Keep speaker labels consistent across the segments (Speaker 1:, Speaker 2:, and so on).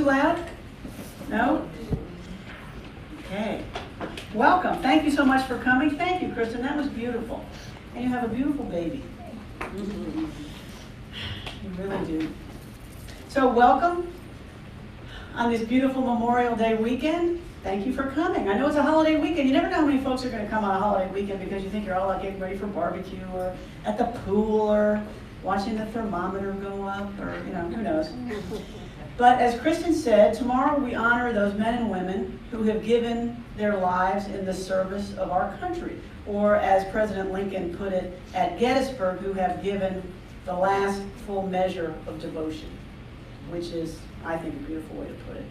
Speaker 1: loud? No? Okay. Welcome. Thank you so much for coming. Thank you, Kristen. That was beautiful. And you have a beautiful baby. You really do. So welcome on this beautiful Memorial Day weekend. Thank you for coming. I know it's a holiday weekend. You never know how many folks are going to come on a holiday weekend because you think you're all like getting ready for barbecue or at the pool or watching the thermometer go up or, who knows. But as Kristen said, tomorrow we honor those men and women who have given their lives in the service of our country. Or as President Lincoln put it at Gettysburg, who have given the last full measure of devotion, which is, I think, a beautiful way to put it.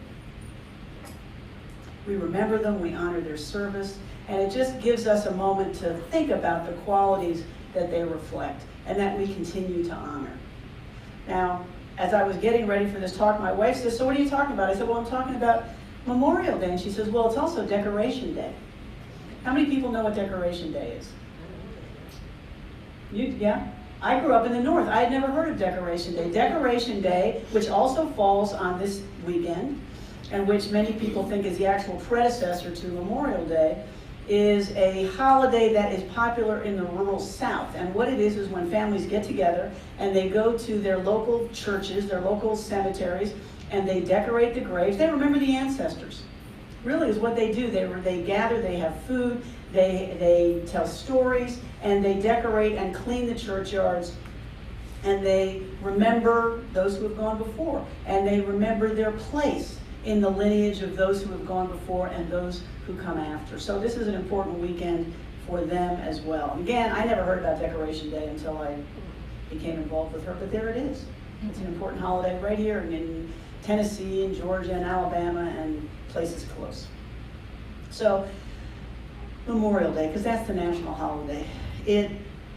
Speaker 1: We remember them, we honor their service, and it just gives us a moment to think about the qualities that they reflect and that we continue to honor. Now, as I was getting ready for this talk, my wife says, "So what are you talking about?" I said, "Well, I'm talking about Memorial Day." And she says, "Well, it's also Decoration Day." How many people know what Decoration Day is? Yeah? I grew up in the North. I had never heard of Decoration Day. Decoration Day, which also falls on this weekend, and which many people think is the actual predecessor to Memorial Day, is a holiday that is popular in the rural South. And what it is when families get together and they go to their local churches, their local cemeteries, and they decorate the graves. They remember the ancestors. Really is what they do. They gather, they have food, they tell stories, and they decorate and clean the churchyards, and they remember those who have gone before, and they remember their place in the lineage of those who have gone before and those who come after. So this is an important weekend for them as well. Again, I never heard about Decoration Day until I became involved with her, but there it is. It's an important holiday right here in Tennessee and Georgia and Alabama and places close. So Memorial Day, because that's the national holiday, it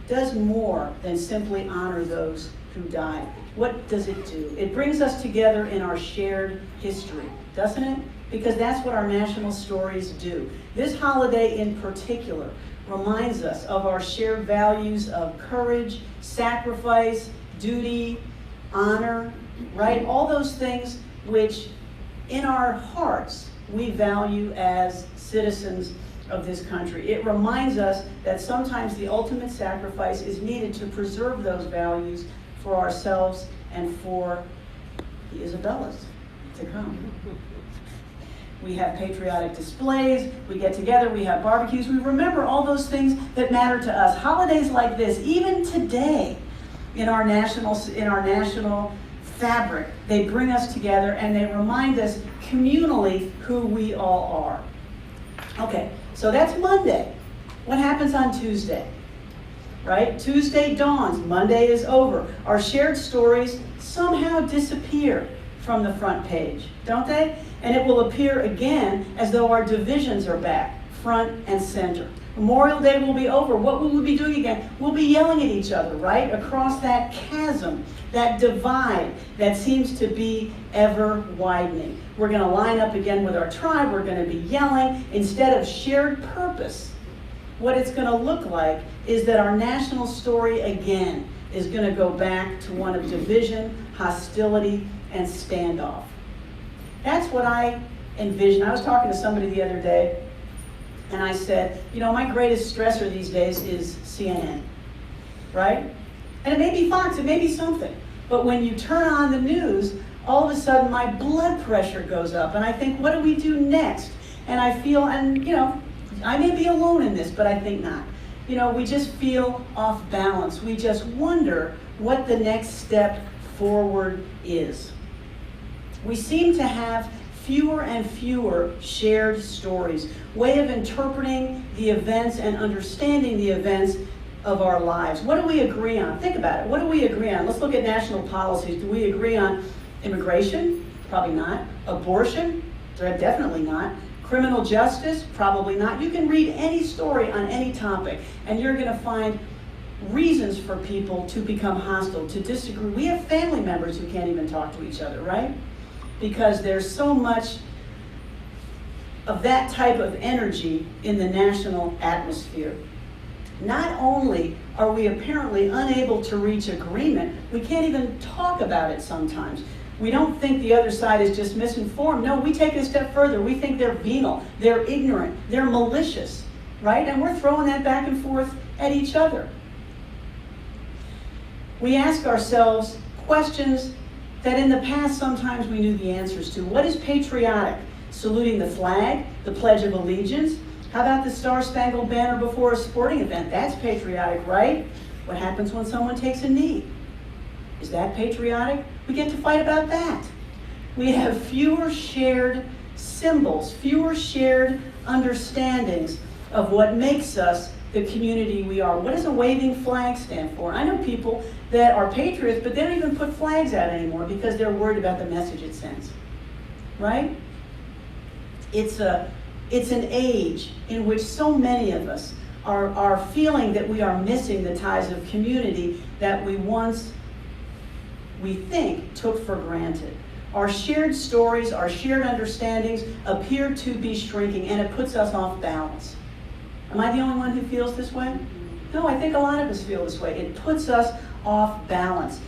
Speaker 1: does more than simply honor those who died. What does it do? It brings us together in our shared history, doesn't it? Because that's what our national stories do. This holiday in particular reminds us of our shared values of courage, sacrifice, duty, honor, right? All those things which in our hearts we value as citizens of this country. It reminds us that sometimes the ultimate sacrifice is needed to preserve those values for ourselves and for the Isabellas to come. We have patriotic displays, we get together, we have barbecues, we remember all those things that matter to us. Holidays like this, even today in our national fabric, they bring us together and they remind us communally who we all are. Okay, so that's Monday. What happens on Tuesday? Right? Tuesday dawns, Monday is over. Our shared stories somehow disappear from the front page, don't they? And it will appear again as though our divisions are back, front and center. Memorial Day will be over. What will we be doing again? We'll be yelling at each other, right? Across that chasm, that divide that seems to be ever widening. We're going to line up again with our tribe. We're going to be yelling. Instead of shared purpose, what it's going to look like is that our national story again is going to go back to one of division, hostility, and standoff. That's what I envision. I was talking to somebody the other day, and I said, my greatest stressor these days is CNN, right? And it may be Fox, it may be something. But when you turn on the news, all of a sudden my blood pressure goes up, and I think, what do we do next? And I feel, I may be alone in this, but I think not. We just feel off balance. We just wonder what the next step forward is. We seem to have fewer and fewer shared stories, way of interpreting the events and understanding the events of our lives. What do we agree on? Think about it. What do we agree on? Let's look at national policies. Do we agree on immigration? Probably not. Abortion? Definitely not. Criminal justice? Probably not. You can read any story on any topic, and you're going to find reasons for people to become hostile, to disagree. We have family members who can't even talk to each other, right? Because there's so much of that type of energy in the national atmosphere. Not only are we apparently unable to reach agreement, we can't even talk about it sometimes. We don't think the other side is just misinformed. No, we take it a step further. We think they're venal, they're ignorant, they're malicious, right? And we're throwing that back and forth at each other. We ask ourselves questions that in the past sometimes we knew the answers to. What is patriotic? Saluting the flag, the Pledge of Allegiance? How about the Star-Spangled Banner before a sporting event? That's patriotic, right? What happens when someone takes a knee? Is that patriotic? We get to fight about that. We have fewer shared symbols, fewer shared understandings of what makes us the community we are. What does a waving flag stand for? I know people that are patriots, but they don't even put flags out anymore because they're worried about the message it sends, right? It's an age in which so many of us are feeling that we are missing the ties of community that we once, we think, took for granted. Our shared stories, our shared understandings appear to be shrinking, and it puts us off balance. Am I the only one who feels this way? No, I think a lot of us feel this way. It puts us off balance.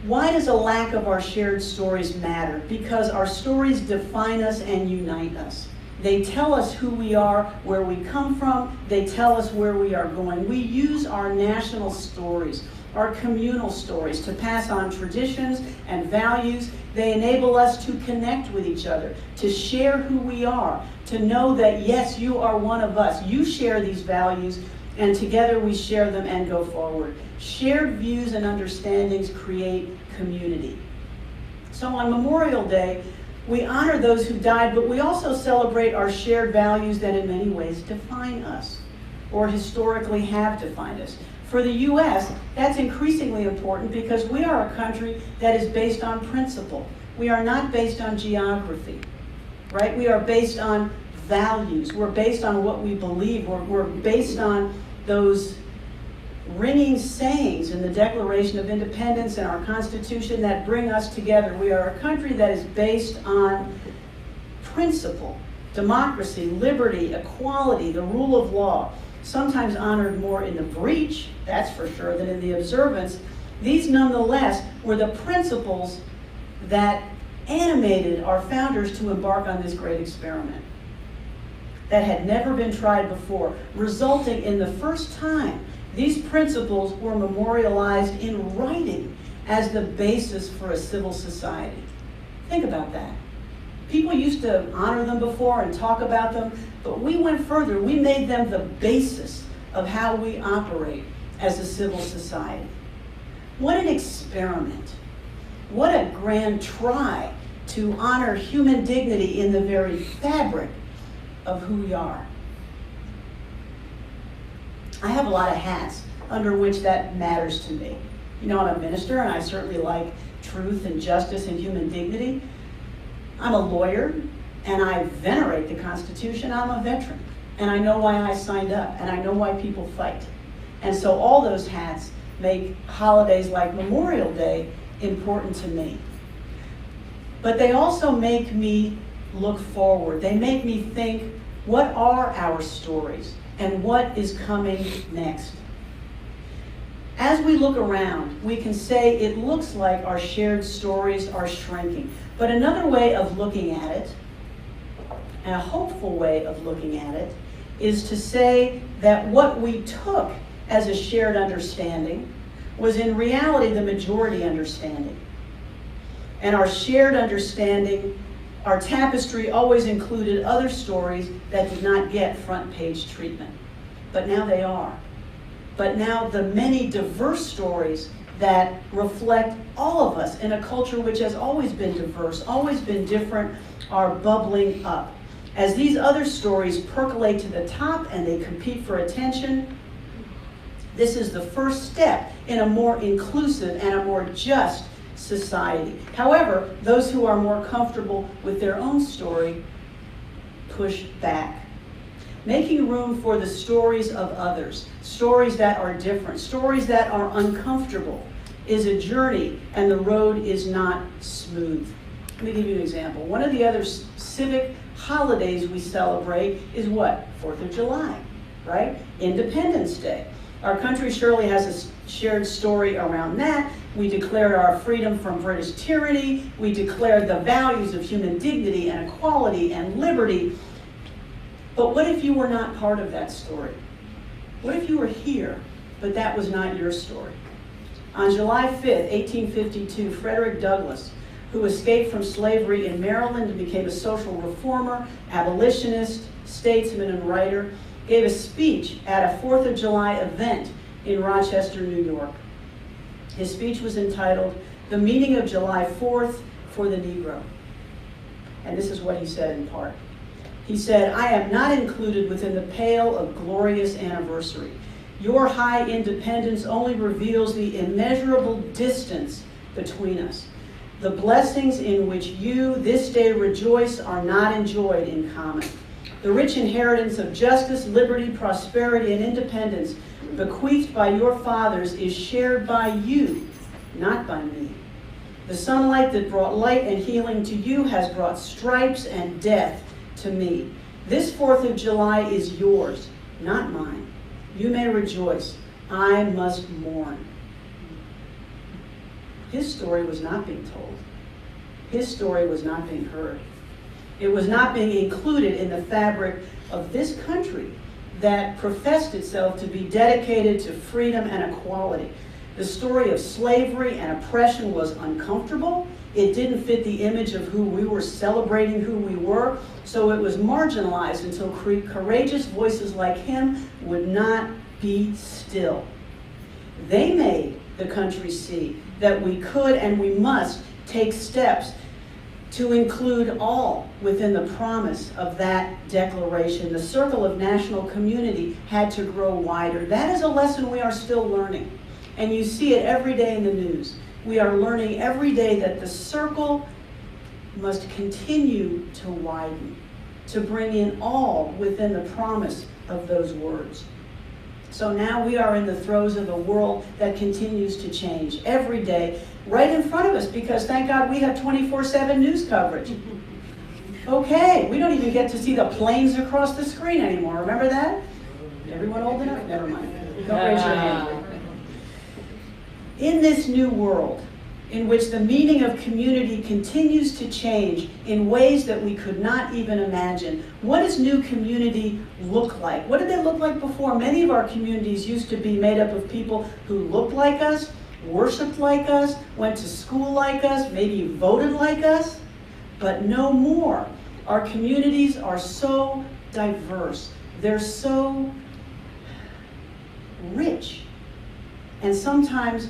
Speaker 1: Why does a lack of our shared stories matter? Because our stories define us and unite us. They tell us who we are, where we come from. They tell us where we are going. We use our national stories, our communal stories, to pass on traditions and values. They enable us to connect with each other, to share who we are, to know that, yes, you are one of us. You share these values, and together we share them and go forward. Shared views and understandings create community. So on Memorial Day, we honor those who died, but we also celebrate our shared values that in many ways define us, or historically have defined us. For the U.S., that's increasingly important because we are a country that is based on principle. We are not based on geography, right? We are based on values. We're based on what we believe. We're based on those ringing sayings in the Declaration of Independence and our Constitution that bring us together. We are a country that is based on principle, democracy, liberty, equality, the rule of law. Sometimes honored more in the breach, that's for sure, than in the observance. These nonetheless were the principles that animated our founders to embark on this great experiment that had never been tried before, resulting in the first time these principles were memorialized in writing as the basis for a civil society. Think about that. People used to honor them before and talk about them, but we went further. We made them the basis of how we operate as a civil society. What an experiment. What a grand try to honor human dignity in the very fabric of who we are. I have a lot of hats under which that matters to me. You know, I'm a minister, and I certainly like truth and justice and human dignity. I'm a lawyer, and I venerate the Constitution. I'm a veteran, and I know why I signed up, and I know why people fight. And so all those hats make holidays like Memorial Day important to me. But they also make me look forward. They make me think, what are our stories, and what is coming next? As we look around, we can say it looks like our shared stories are shrinking. But another way of looking at it, and a hopeful way of looking at it, is to say that what we took as a shared understanding was in reality the majority understanding. And our shared understanding, our tapestry, always included other stories that did not get front page treatment. But now they are. But now the many diverse stories that reflect all of us in a culture which has always been diverse, always been different, are bubbling up. As these other stories percolate to the top and they compete for attention, this is the first step in a more inclusive and a more just society. However, those who are more comfortable with their own story push back. Making room for the stories of others, stories that are different, stories that are uncomfortable, is a journey, and the road is not smooth. Let me give you an example. One of the other civic holidays we celebrate is what? 4th of July, right? Independence Day. Our country surely has a shared story around that, We declared our freedom from British tyranny. We declared the values of human dignity and equality and liberty. But what if you were not part of that story? What if you were here, but that was not your story? On July 5th, 1852, Frederick Douglass, who escaped from slavery in Maryland and became a social reformer, abolitionist, statesman, and writer, gave a speech at a 4th of July event in Rochester, New York. His speech was entitled, "The Meaning of July 4th for the Negro." And this is what he said in part. He said, "I am not included within the pale of glorious anniversary. Your high independence only reveals the immeasurable distance between us. The blessings in which you this day rejoice are not enjoyed in common. The rich inheritance of justice, liberty, prosperity, and independence bequeathed by your fathers is shared by you, not by me. The sunlight that brought light and healing to you has brought stripes and death to me. This 4th of July is yours, not mine. You may rejoice. I must mourn." His story was not being told. His story was not being heard. It was not being included in the fabric of this country that professed itself to be dedicated to freedom and equality. The story of slavery and oppression was uncomfortable. It didn't fit the image of who we were celebrating, who we were, so it was marginalized until courageous voices like him would not be still. They made the country see that we could and we must take steps to include all within the promise of that declaration. The circle of national community had to grow wider. That is a lesson we are still learning, and you see it every day in the news. We are learning every day that the circle must continue to widen, to bring in all within the promise of those words. So now we are in the throes of a world that continues to change every day, right in front of us, because thank God we have 24/7 news coverage. Okay, we don't even get to see the planes across the screen anymore. Remember that? Everyone old enough? Never mind. Don't raise your hand. In this new world, in which the meaning of community continues to change in ways that we could not even imagine, what does new community look like? What did they look like before? Many of our communities used to be made up of people who looked like us, worshiped like us, went to school like us, maybe voted like us, but no more. Our communities are so diverse. They're so rich. And sometimes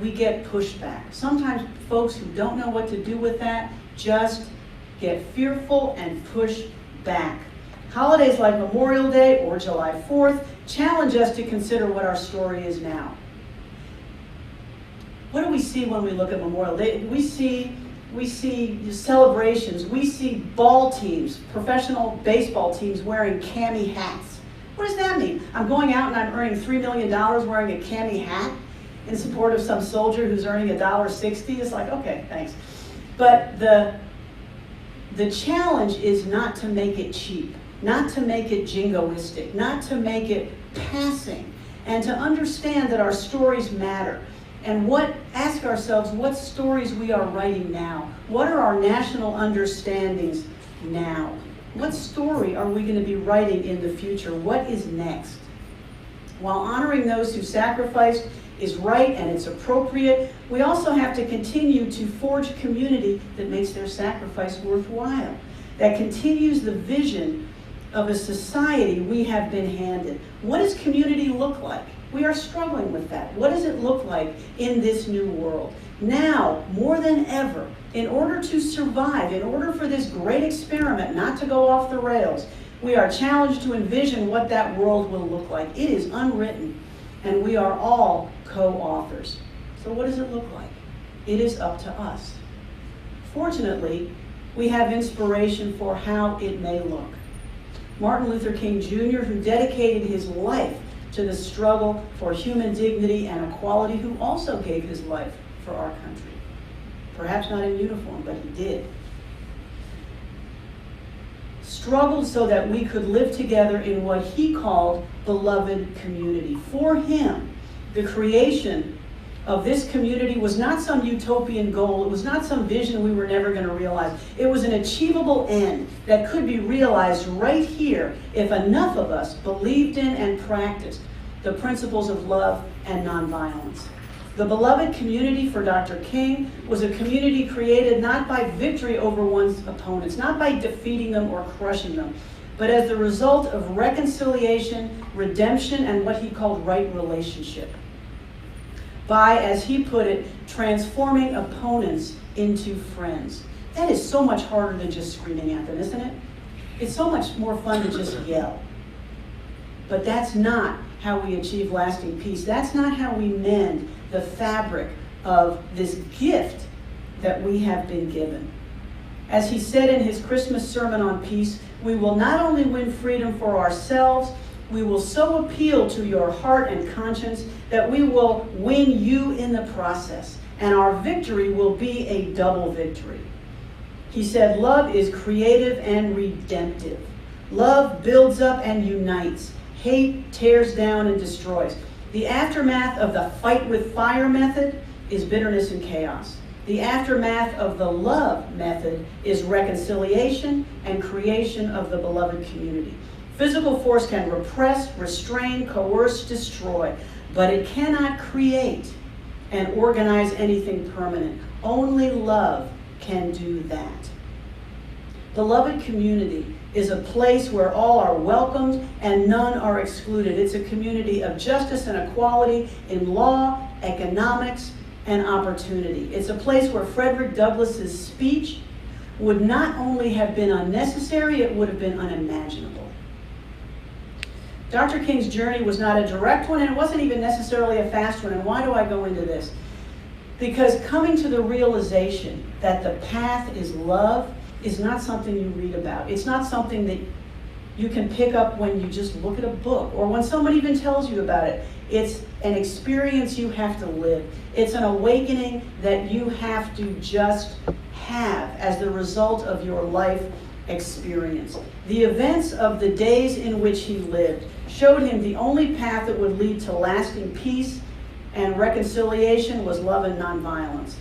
Speaker 1: we get pushback. Sometimes folks who don't know what to do with that just get fearful and push back. Holidays like Memorial Day or July 4th challenge us to consider what our story is now. What do we see when we look at Memorial Day? We see celebrations. We see ball teams, professional baseball teams wearing cami hats. What does that mean? I'm going out and I'm earning $3 million wearing a cami hat in support of some soldier who's earning $1.60. It's like, okay, thanks. But the challenge is not to make it cheap, not to make it jingoistic, not to make it passing, and to understand that our stories matter. And ask ourselves what stories we are writing now. What are our national understandings now? What story are we going to be writing in the future? What is next? While honoring those who sacrificed is right and it's appropriate, we also have to continue to forge community that makes their sacrifice worthwhile, that continues the vision of a society we have been handed. What does community look like? We are struggling with that. What does it look like in this new world? Now, more than ever, in order to survive, in order for this great experiment not to go off the rails, we are challenged to envision what that world will look like. It is unwritten, and we are all co-authors. So what does it look like? It is up to us. Fortunately, we have inspiration for how it may look. Martin Luther King Jr., who dedicated his life to the struggle for human dignity and equality, who also gave his life for our country. Perhaps not in uniform, but he did. Struggled so that we could live together in what he called beloved community. For him, the creation of this community was not some utopian goal. It was not some vision we were never going to realize. It was an achievable end that could be realized right here if enough of us believed in and practiced the principles of love and nonviolence. The beloved community for Dr. King was a community created not by victory over one's opponents, not by defeating them or crushing them, but as the result of reconciliation, redemption, and what he called right relationship. By, as he put it, transforming opponents into friends. That is so much harder than just screaming at them, isn't it? It's so much more fun to just yell. But that's not how we achieve lasting peace. That's not how we mend the fabric of this gift that we have been given. As he said in his Christmas sermon on peace, we will not only win freedom for ourselves, we will so appeal to your heart and conscience that we will win you in the process, and our victory will be a double victory. He said, love is creative and redemptive. Love builds up and unites. Hate tears down and destroys. The aftermath of the fight with fire method is bitterness and chaos. The aftermath of the love method is reconciliation and creation of the beloved community. Physical force can repress, restrain, coerce, destroy, but it cannot create and organize anything permanent. Only love can do that. Beloved community is a place where all are welcomed and none are excluded. It's a community of justice and equality in law, economics, and opportunity. It's a place where Frederick Douglass's speech would not only have been unnecessary, it would have been unimaginable. Dr. King's journey was not a direct one, and it wasn't even necessarily a fast one. And why do I go into this? Because coming to the realization that the path is love is not something you read about. It's not something that you can pick up when you just look at a book or when someone even tells you about it. It's an experience you have to live. It's an awakening that you have to just have as the result of your life experience. The events of the days in which he lived showed him the only path that would lead to lasting peace and reconciliation was love and nonviolence.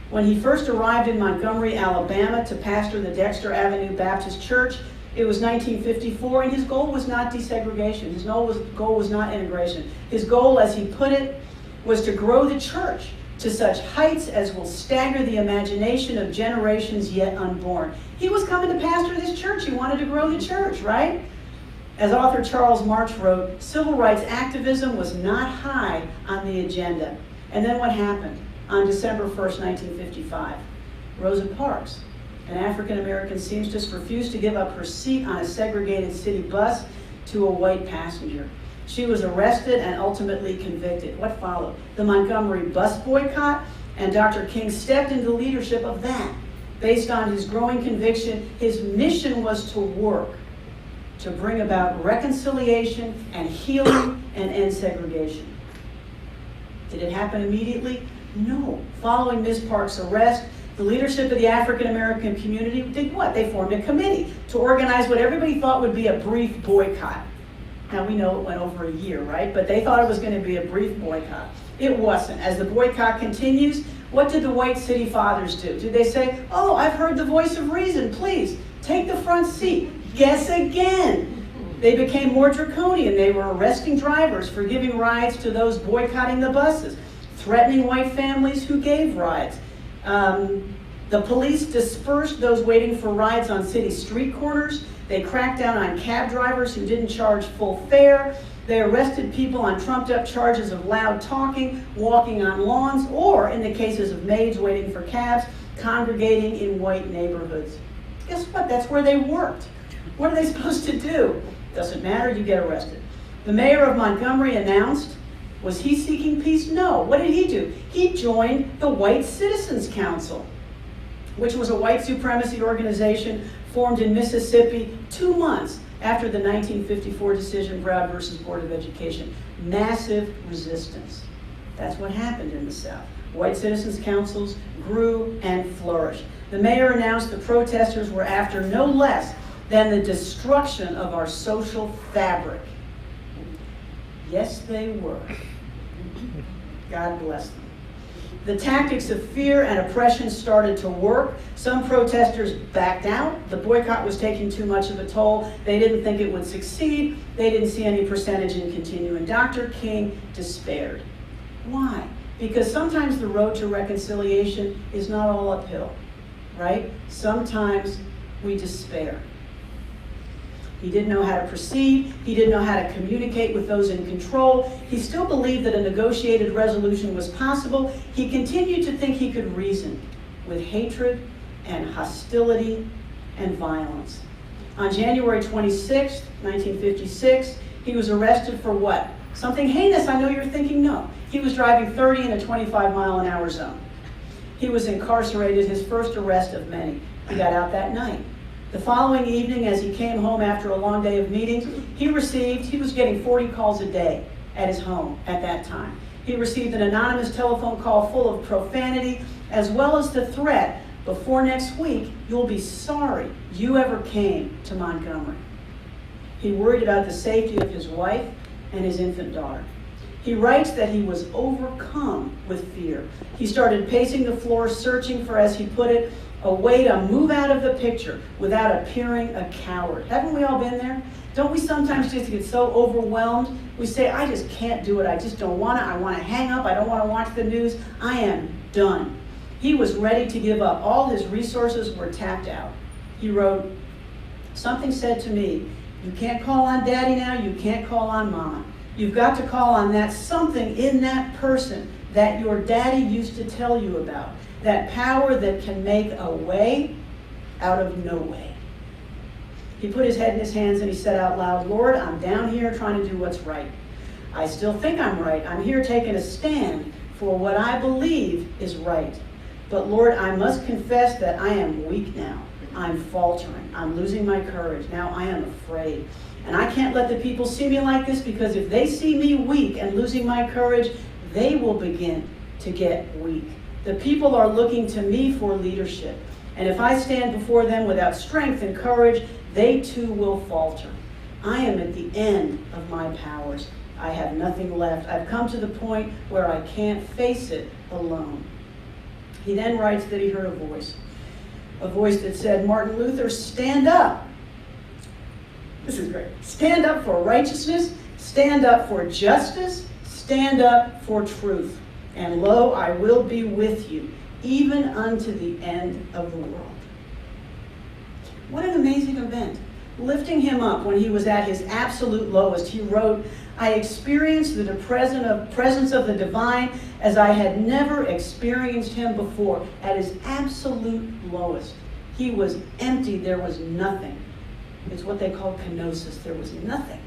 Speaker 1: When he first arrived in Montgomery, Alabama to pastor the Dexter Avenue Baptist Church, it was 1954, and his goal was not desegregation. His goal was not integration. His goal, as he put it, was to grow the church to such heights as will stagger the imagination of generations yet unborn. He was coming to pastor this church. He wanted to grow the church, right? As author Charles March wrote, civil rights activism was not high on the agenda. And then what happened? On December 1st, 1955, Rosa Parks, an African-American seamstress, refused to give up her seat on a segregated city bus to a white passenger. She was arrested and ultimately convicted. What followed? The Montgomery bus boycott, and Dr. King stepped into leadership of that. Based on his growing conviction, his mission was to work to bring about reconciliation and healing and end segregation. Did it happen immediately? No. Following Ms. Parks' arrest, the leadership of the African-American community did what? They formed a committee to organize what everybody thought would be a brief boycott. Now we know it went over a year, right? But they thought it was going to be a brief boycott. It wasn't. As the boycott continues, what did the white city fathers do? Did they say, oh, I've heard the voice of reason, please, take the front seat. Guess again. They became more draconian. They were arresting drivers for giving rides to those boycotting the buses, threatening white families who gave rides. The police dispersed those waiting for rides on city street corners. They cracked down on cab drivers who didn't charge full fare. They arrested people on trumped-up charges of loud talking, walking on lawns, or, in the cases of maids waiting for cabs, congregating in white neighborhoods. Guess what? That's where they worked. What are they supposed to do? Doesn't matter, you get arrested. The mayor of Montgomery announced, was he seeking peace? No. What did he do? He joined the White Citizens Council, which was a white supremacy organization formed in Mississippi 2 months after the 1954 decision, Brown versus Board of Education. Massive resistance. That's what happened in the South. White citizens' councils grew and flourished. The mayor announced the protesters were after no less than the destruction of our social fabric. Yes, they were. God bless them. The tactics of fear and oppression started to work. Some protesters backed out. The boycott was taking too much of a toll. They didn't think it would succeed. They didn't see any percentage in continuing. Dr. King despaired. Why? Because sometimes the road to reconciliation is not all uphill, right? Sometimes we despair. He didn't know how to proceed. He didn't know how to communicate with those in control. He still believed that a negotiated resolution was possible. He continued to think he could reason with hatred and hostility and violence. On January 26, 1956, he was arrested for what? Something heinous, I know you're thinking, no. He was driving 30 in a 25-mile-an-hour zone. He was incarcerated, his first arrest of many. He got out that night. The following evening, as he came home after a long day of meetings, he was getting 40 calls a day at his home at that time. He received an anonymous telephone call full of profanity, as well as the threat, before next week, you'll be sorry you ever came to Montgomery. He worried about the safety of his wife and his infant daughter. He writes that he was overcome with fear. He started pacing the floor, searching for, as he put it, a way to move out of the picture without appearing a coward. Haven't we all been there? Don't we sometimes just get so overwhelmed? We say, I just can't do it. I just don't want to. I want to hang up. I don't want to watch the news. I am done. He was ready to give up. All his resources were tapped out. He wrote, something said to me, you can't call on daddy now. You can't call on mama. You've got to call on that something in that person that your daddy used to tell you about. That power that can make a way out of no way. He put his head in his hands and he said out loud, Lord, I'm down here trying to do what's right. I still think I'm right. I'm here taking a stand for what I believe is right. But Lord, I must confess that I am weak now. I'm faltering. I'm losing my courage. Now I am afraid. And I can't let the people see me like this, because if they see me weak and losing my courage, they will begin to get weak. The people are looking to me for leadership. And if I stand before them without strength and courage, they too will falter. I am at the end of my powers. I have nothing left. I've come to the point where I can't face it alone. He then writes that he heard a voice that said, Martin Luther, stand up. This is great. Stand up for righteousness, stand up for justice, stand up for truth. And lo, I will be with you, even unto the end of the world. What an amazing event. Lifting him up when he was at his absolute lowest, he wrote, I experienced the presence of the divine as I had never experienced him before. At his absolute lowest, he was empty. There was nothing. It's what they call kenosis. There was nothing.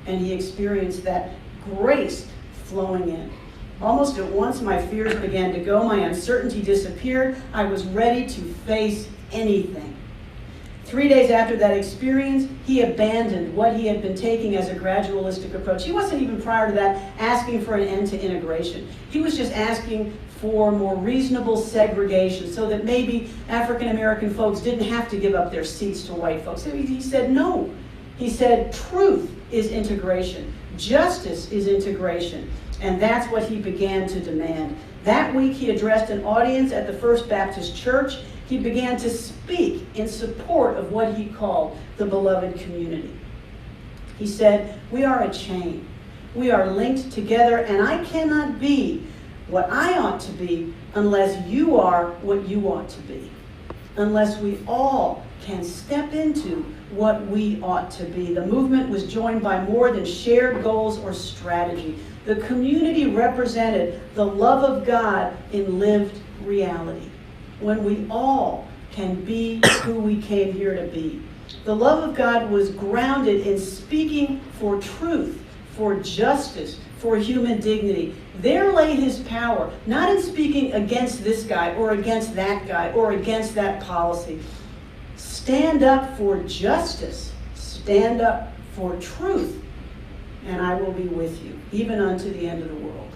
Speaker 1: And he experienced that grace flowing in. Almost at once, my fears began to go. My uncertainty disappeared. I was ready to face anything. 3 days after that experience, he abandoned what he had been taking as a gradualistic approach. He wasn't even prior to that asking for an end to integration. He was just asking for more reasonable segregation so that maybe African American folks didn't have to give up their seats to white folks. He said no. He said truth is integration. Justice is integration. And that's what he began to demand. That week he addressed an audience at the First Baptist Church. He began to speak in support of what he called the beloved community. He said, we are a chain. We are linked together, and I cannot be what I ought to be unless you are what you ought to be. Unless we all can step into what we ought to be. The movement was joined by more than shared goals or strategy. The community represented the love of God in lived reality. When we all can be who we came here to be. The love of God was grounded in speaking for truth, for justice, for human dignity. There lay his power, not in speaking against this guy or against that guy or against that policy. Stand up for justice. Stand up for truth. And I will be with you, even unto the end of the world.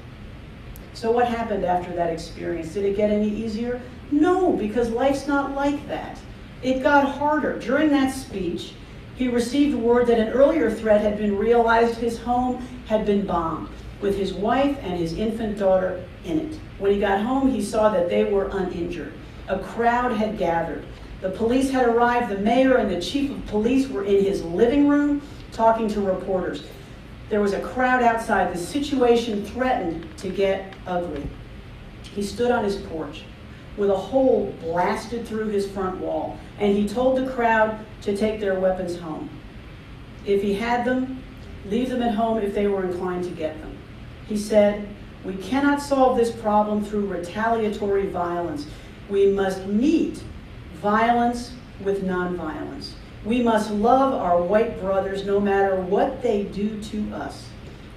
Speaker 1: So what happened after that experience? Did it get any easier? No, because life's not like that. It got harder. During that speech, he received word that an earlier threat had been realized. His home had been bombed, with his wife and his infant daughter in it. When he got home, he saw that they were uninjured. A crowd had gathered. The police had arrived. The mayor and the chief of police were in his living room talking to reporters. There was a crowd outside. The situation threatened to get ugly. He stood on his porch with a hole blasted through his front wall, and he told the crowd to take their weapons home. If he had them, leave them at home if they were inclined to get them. He said, "We cannot solve this problem through retaliatory violence. We must meet violence with nonviolence. We must love our white brothers no matter what they do to us.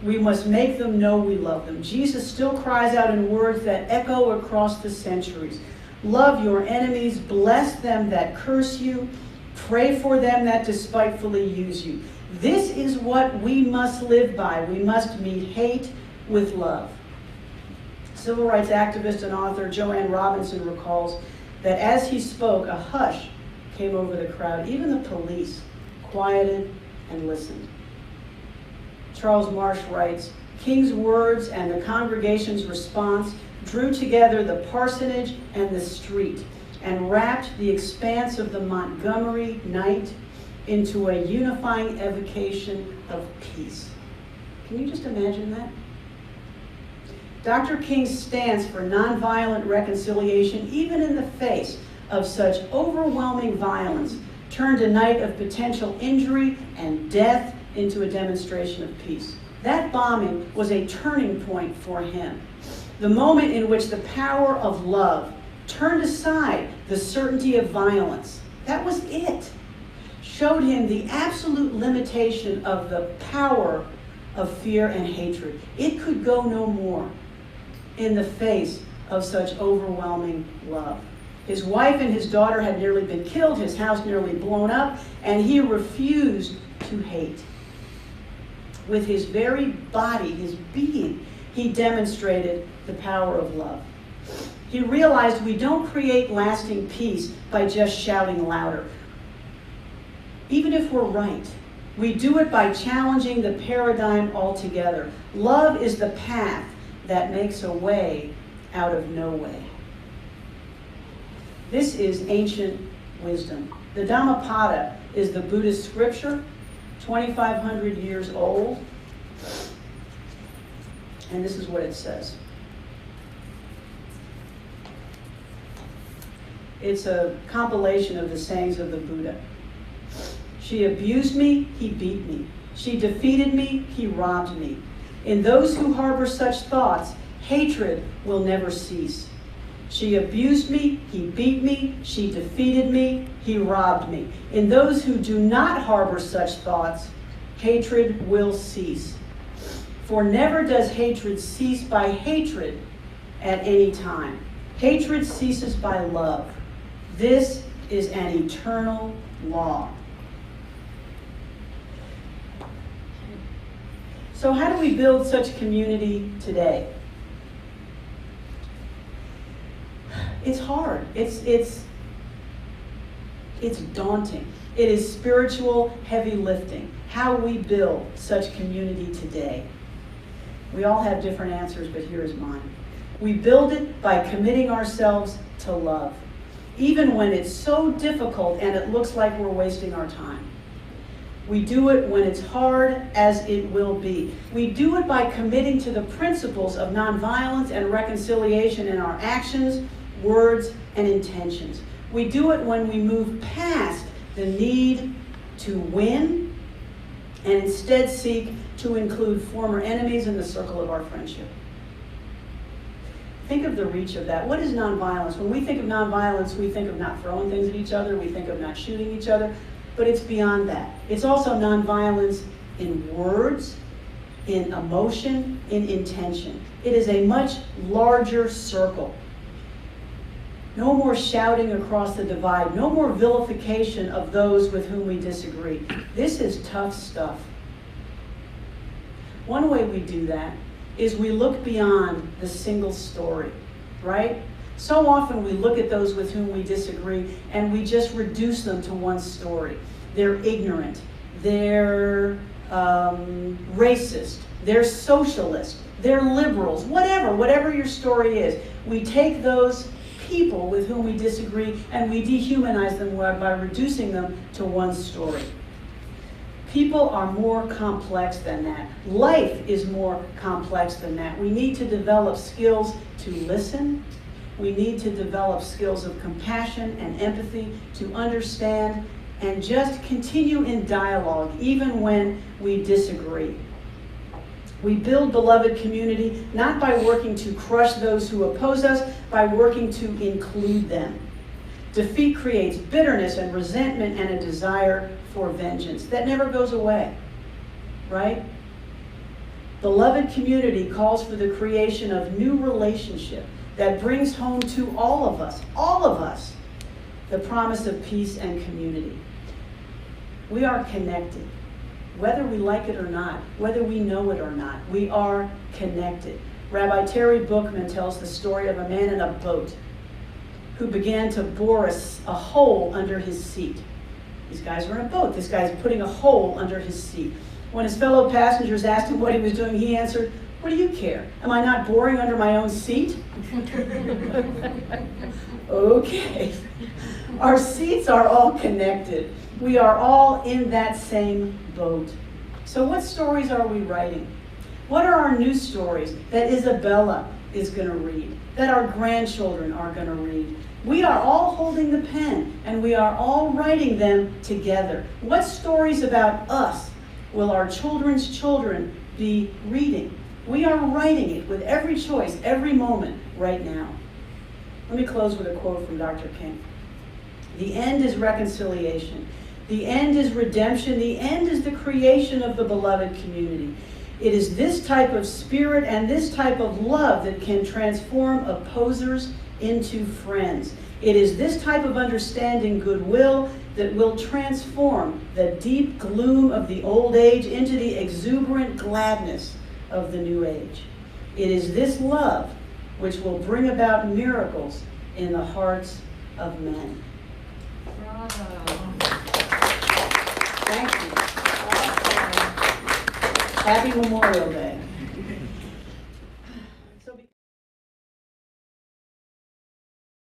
Speaker 1: We must make them know we love them." Jesus still cries out in words that echo across the centuries. "Love your enemies, bless them that curse you, pray for them that despitefully use you." This is what we must live by. We must meet hate with love. Civil rights activist and author Joanne Robinson recalls that as he spoke, a hush came over the crowd. Even the police quieted and listened. Charles Marsh writes, "King's words and the congregation's response drew together the parsonage and the street and wrapped the expanse of the Montgomery night into a unifying evocation of peace." Can you just imagine that? Dr. King's stance for nonviolent reconciliation, even in the face of such overwhelming violence, turned a night of potential injury and death into a demonstration of peace. That bombing was a turning point for him. The moment in which the power of love turned aside the certainty of violence. That was it. Showed him the absolute limitation of the power of fear and hatred. It could go no more in the face of such overwhelming love. His wife and his daughter had nearly been killed, his house nearly blown up, and he refused to hate. With his very body, his being, he demonstrated the power of love. He realized we don't create lasting peace by just shouting louder. Even if we're right, we do it by challenging the paradigm altogether. Love is the path that makes a way out of no way. This is ancient wisdom. The Dhammapada is the Buddhist scripture, 2,500 years old. And this is what it says. It's a compilation of the sayings of the Buddha. "She abused me, he beat me. She defeated me, he robbed me. In those who harbor such thoughts, hatred will never cease. She abused me, he beat me, she defeated me, he robbed me. In those who do not harbor such thoughts, hatred will cease. For never does hatred cease by hatred at any time. Hatred ceases by love. This is an eternal law." So how do we build such community today? It's hard. It's daunting. It is spiritual heavy lifting. How we build such community today. We all have different answers, but here is mine. We build it by committing ourselves to love, even when it's so difficult and it looks like we're wasting our time. We do it when it's hard, as it will be. We do it by committing to the principles of nonviolence and reconciliation in our actions, words, and intentions. We do it when we move past the need to win and instead seek to include former enemies in the circle of our friendship. Think of the reach of that. What is nonviolence? When we think of nonviolence, we think of not throwing things at each other, we think of not shooting each other, but it's beyond that. It's also nonviolence in words, in emotion, in intention. It is a much larger circle. No more shouting across the divide. No more vilification of those with whom we disagree. This is tough stuff. One way we do that is we look beyond the single story, right? So often we look at those with whom we disagree and we just reduce them to one story. They're ignorant, they're racist, they're socialist, they're liberals, whatever your story is. We take those people with whom we disagree and we dehumanize them by reducing them to one story. People are more complex than that. Life is more complex than that. We need to develop skills to listen. We need to develop skills of compassion and empathy, to understand and just continue in dialogue even when we disagree. We build beloved community not by working to crush those who oppose us, by working to include them. Defeat creates bitterness and resentment and a desire for vengeance that never goes away, right? Beloved community calls for the creation of new relationship that brings home to all of us, the promise of peace and community. We are connected. Whether we like it or not, whether we know it or not, we are connected. Rabbi Terry Bookman tells the story of a man in a boat who began to bore a hole under his seat. These guys were in a boat. This guy's putting a hole under his seat. When his fellow passengers asked him what he was doing, he answered, "What do you care? Am I not boring under my own seat?" Okay. Our seats are all connected. We are all in that same boat. So what stories are we writing? What are our new stories that Isabella is going to read, that our grandchildren are going to read? We are all holding the pen, and we are all writing them together. What stories about us will our children's children be reading? We are writing it with every choice, every moment, right now. Let me close with a quote from Dr. King. The end is reconciliation. The end is redemption. The end is the creation of the beloved community. It is this type of spirit and this type of love that can transform opposers into friends. It is this type of understanding goodwill that will transform the deep gloom of the old age into the exuberant gladness of the new age. It is this love which will bring about miracles in the hearts of men.
Speaker 2: Bravo.
Speaker 1: Thank you. Happy Memorial Day.